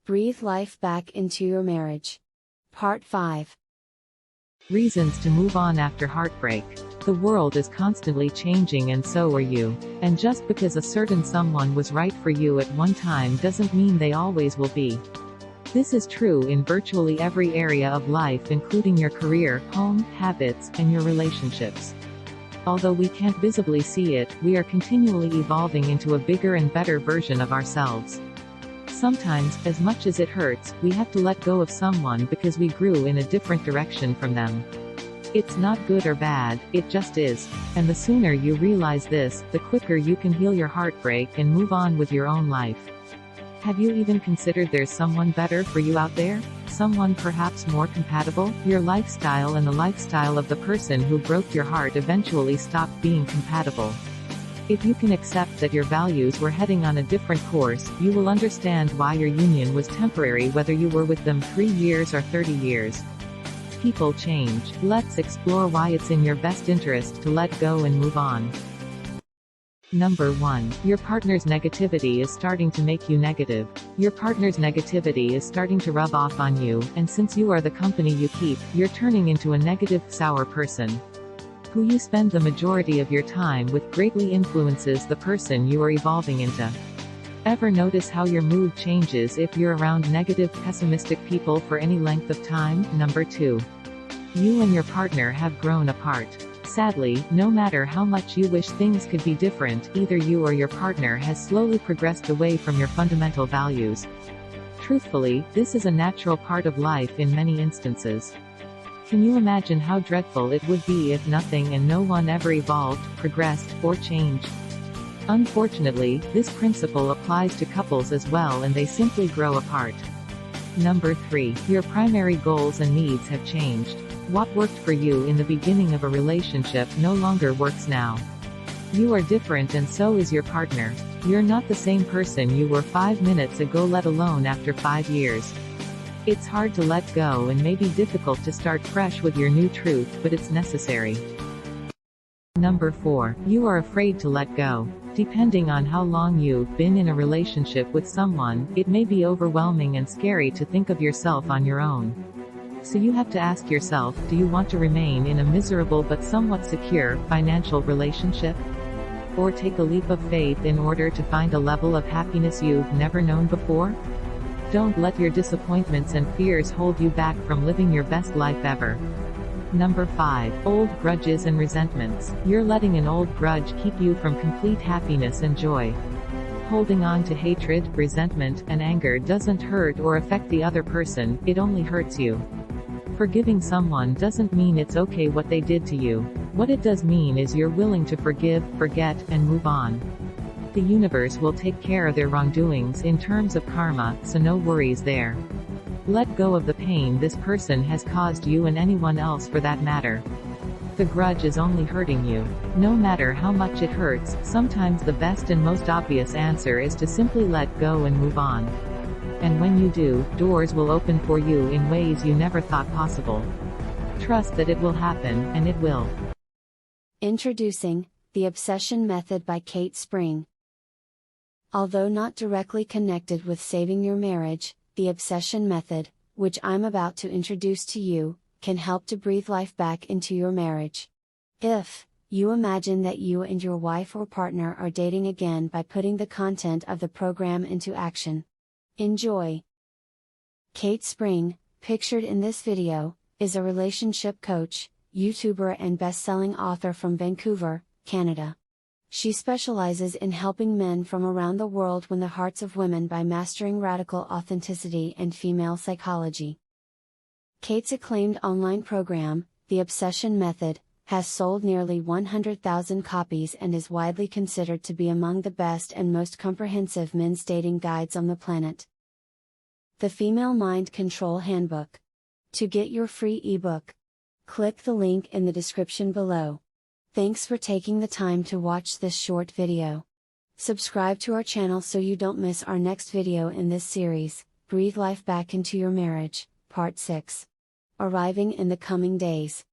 Breathe life back into your marriage. Part 5. Reasons to move on after heartbreak. The world is constantly changing and so are you. And just because a certain someone was right for you at one time doesn't mean they always will be. This is true in virtually every area of life, including your career, home, habits, and your relationships. Although we can't visibly see it, we are continually evolving into a bigger and better version of ourselves. Sometimes, as much as it hurts, we have to let go of someone because we grew in a different direction from them. It's not good or bad, it just is. And the sooner you realize this, the quicker you can heal your heartbreak and move on with your own life. Have you even considered there's someone better for you out there? Someone perhaps more compatible? Your lifestyle and the lifestyle of the person who broke your heart eventually stopped being compatible. If you can accept that your values were heading on a different course, you will understand why your union was temporary, whether you were with them 3 years or 30 years. People change. Let's explore why it's in your best interest to let go and move on. Number 1. Your partner's negativity is starting to make you negative. Your partner's negativity is starting to rub off on you, and since you are the company you keep, you're turning into a negative, sour person. Who you spend the majority of your time with greatly influences the person you are evolving into. Ever notice how your mood changes if you're around negative, pessimistic people for any length of time? Number 2. You and your partner have grown apart. Sadly, no matter how much you wish things could be different, either you or your partner has slowly progressed away from your fundamental values. Truthfully, this is a natural part of life in many instances. Can you imagine how dreadful it would be if nothing and no one ever evolved, progressed, or changed? Unfortunately, this principle applies to couples as well, and they simply grow apart. Number 3. Your primary goals and needs have changed. What worked for you in the beginning of a relationship no longer works now. You are different and so is your partner. You're not the same person you were 5 minutes ago, let alone after 5 years. It's hard to let go and may be difficult to start fresh with your new truth, but it's necessary. Number 4. You are afraid to let go. Depending on how long you've been in a relationship with someone, it may be overwhelming and scary to think of yourself on your own. So you have to ask yourself, do you want to remain in a miserable but somewhat secure, financial relationship? Or take a leap of faith in order to find a level of happiness you've never known before? Don't let your disappointments and fears hold you back from living your best life ever. Number 5. Old grudges and resentments. You're letting an old grudge keep you from complete happiness and joy. Holding on to hatred, resentment, and anger doesn't hurt or affect the other person, it only hurts you. Forgiving someone doesn't mean it's okay what they did to you. What it does mean is you're willing to forgive, forget, and move on. The universe will take care of their wrongdoings in terms of karma, so no worries there. Let go of the pain this person has caused you and anyone else for that matter. The grudge is only hurting you. No matter how much it hurts, sometimes the best and most obvious answer is to simply let go and move on. And when you do, doors will open for you in ways you never thought possible. Trust that it will happen, and it will. Introducing The Obsession Method by Kate Spring. Although not directly connected with saving your marriage, the obsession method, which I'm about to introduce to you, can help to breathe life back into your marriage. If you imagine that you and your wife or partner are dating again by putting the content of the program into action. Enjoy. Kate Spring, pictured in this video, is a relationship coach, YouTuber and best-selling author from Vancouver, Canada. She specializes in helping men from around the world win the hearts of women by mastering radical authenticity and female psychology. Kate's acclaimed online program, The Obsession Method, has sold nearly 100,000 copies and is widely considered to be among the best and most comprehensive men's dating guides on the planet. The Female Mind Control Handbook. To get your free ebook, click the link in the description below. Thanks for taking the time to watch this short video. Subscribe to our channel so you don't miss our next video in this series, Breathe Life Back into Your Marriage, Part 6. Arriving in the coming days.